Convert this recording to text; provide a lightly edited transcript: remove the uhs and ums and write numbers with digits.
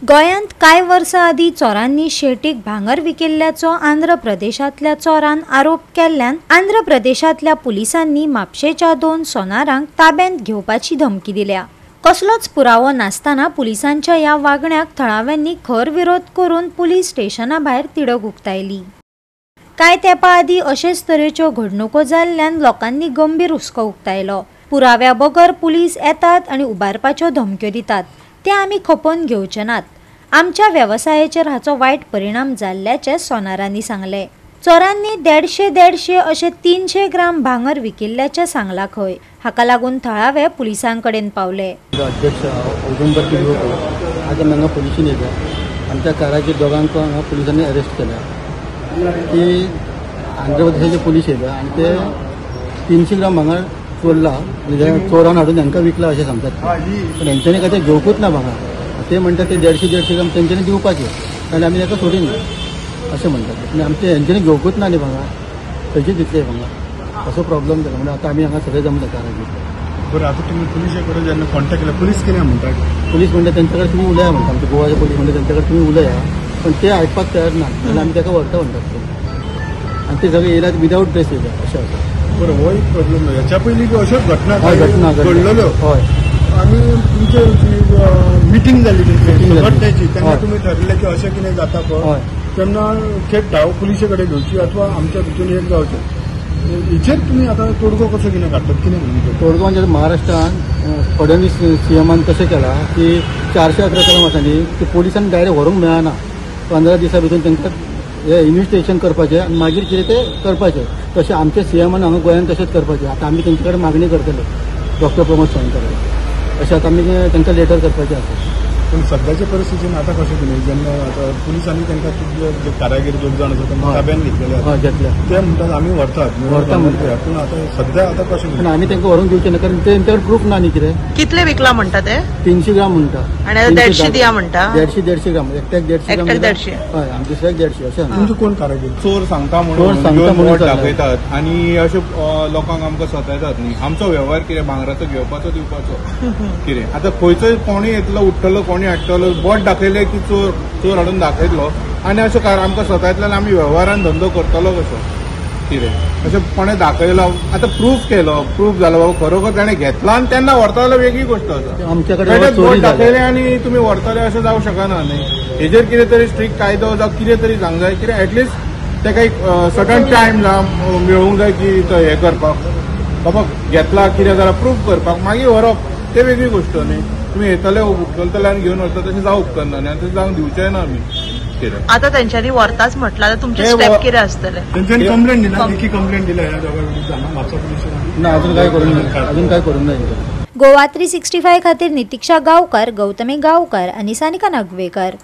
गोंयांत कांय वर्सां आदीं चोरांनी शेटीक भांगर विकिल्ल्याचो आंध्र प्रदेशांतल्या चोरान आरोप केल्ल्यान आंध्र प्रदेशांतल्या पुलिसांनी म्हापशेच्या 2 सोनारांक ताब्यांत घेवपाची धमकी दिल्या। कसलोच पुरावो नासतना पुलिसांच्या ह्या वागण्याक थळाव्यांनी खर विरोध करून पुलीस स्टेशना भायर तिडक उक्तायली। कांय तेंपा आदीं अशेच तरेच्यो घडणुको जाल्ल्यान लोकांनी गंभीर हुस्को उक्तायलो। पुराव्या बगर पुलीस येतात आनी उबारपाच्यो धमक्यो दितात ते आमी खपोवन घेवचे नात। आमच्या वेवसायाचेर हाचो वायट परिणाम जाल्ल्याचे सोनारांनी सांगले। चोरांनी 150 अशे 300 ग्राम भांगर विकिल्ल्याचे सांगला खंय। हाका लागून थळावे पुलिसांकडेन पावले। अध्यक्ष आज हांगा पुलिशेन येयल्या आमच्या कारागीर दोगांक हांगा पुलिसांनी अरेस्ट केल्या। ती आंध्र प्रदेशाचे पुलीस येयल्या आनी ते 300 ग्राम भांगर चोरला म्हणजे चोरान हाडून तांकां विकला अशें सांगतात। पण हेंच्यांनी काय ते घेवकूच ना भांगर। ते म्हणतात ते 150 ग्राम तेंच्यांनी दिवपाचे कारण आमी ताका सोडिना अशें म्हणटात। आनी आमचे हेंच्यांनी घेवकूच ना न्ही भांगर खंयचे दितले भांगर असो प्रॉब्लेम जाला। म्हणजे आतां आमी हांगा सगळे जमले कारागीर। बरं आता तुम्ही पुलिशे कडेन जेन्ना कॉन्टॅक्ट केला पुलीस कितें म्हणटात? पुलीस म्हणटा तेंचे कडेन तुमी उलया म्हणटा। आमचे गोवाचे पुलीस म्हणटा तेंचे कडेन तुमी उलया पण ते आयकपाक तयार ना जाल्यार आमी ताका व्हरता म्हणटात आनी ते सगळे येयल्यात विदावट ड्रेस येयल्या अशें जाता। बरं हो एक प्रॉब्लेम हेच्या पयलीं बी अश्योच घटना घडलेल्यो हय आनी तुमची जी मिटींग जाली संघटनेची तेन्ना तुमी ठरले की अशें कितें जाता पळय तेन्ना थेट धांव पुलिशे कडेन घेवची अथवा आमच्या भितून एक जावचें हेचेर तुमी आतां तोडगो कसो कितें काडटात कितें म्हणटा? तोडगो म्हणजे महाराष्ट्रान फडणवीस सीएमान तशें केला की 411 कलम आसा न्ही ती पोलिसांनी डायरेक्ट व्हरूंक मेळना। 15 दिसां भितर तांकां हे इन्व्हेस्टिगेशन करपाचें आनी मागीर कितें तें करपाचें। तशें आमच्या सीएमान हांगा गोंयांत तशेंच करपाचें। आतां आमी तेंचे कडेन मागणी करतले डॉक्टर प्रमोद सावंतराक अशें आतां आमी तांकां लेटर करपाचें आसा। पण सद्याच्या परिस्थितीन आतां कशें कितें जेन्ना आतां पुलिसांनी तांकां जे कारागीर 2 जाण आसा तांकां ताब्यांत घेतलेले ते म्हणटात आमी व्हरतात म्हणटात पूण आतां सद्या आतां कशें पूण आमी तांकां व्हरून दिवचें ना कारण तेंचे कडेन प्रूफ ना न्ही कितें। कितले विकला म्हणटा ते? 300 ग्राम म्हणटा आनी 150 दिया म्हणटा। 150 ग्राम एकट्याक 150 ग्राम हय आनी दुसऱ्याक 150 अशें। तुमचे कोण कारागीर चोर सांगता म्हणून दाखयतात आनी अशे लोकांक आमकां सतायतात न्ही। आमचो वेव्हार कितें भांगराचो घेवपाचो दिवपाचो कितें आतां खंयचोय कोणी येतलो उठ्ठलो कोणी हाडटलो बोट दाखयले की चोर हाडून दाखयतलो आनी अशें आमकां सतायतल्यान आमी वेव्हारान धंदो करतलो कसो कितें अशें कोणें दाखयलो आतां प्रूफ केलो प्रूफ जालो बाबा खरोखर ताणें घेतला आनी तेन्ना व्हरतलो वेगळी गोश्ट आसा। आमचे कडेन बोट दाखयले आनी तुमी व्हरतले अशें जावं शकना न्ही। हेजेर कितें तरी स्ट्रिक्ट कायदो जावं कितें तरी जावंक जाय कितें एटलिस्ट ताका एक सर्टन टायम मेळूंक जाय की तो हें करपाक बाबा घेतला कितें जाल्यार प्रूफ करपाक मागीर व्हरप ते वेगळी गोश्ट न्ही। तुमी येतले उखलतले आनी घेवन वरता तशें जावं उपकारना न्ही आनी तशें जावंक दिवचें ना आमी कितें। आतां तेंच्यांनी व्हरताच म्हटल्यार तुमचे स्टेप कितें आसतले? तेंच्यांनी कंप्लेंट दिला लेखी कंप्लेंट दिला ह्या दोगां विरुद्ध म्हापसा पुलिशेन ना अजून काय करूंक ना गोवा 365 खातीर नितीक्षा गांवकार, गौतमी गांवकार आनी सानिका नागवेकर।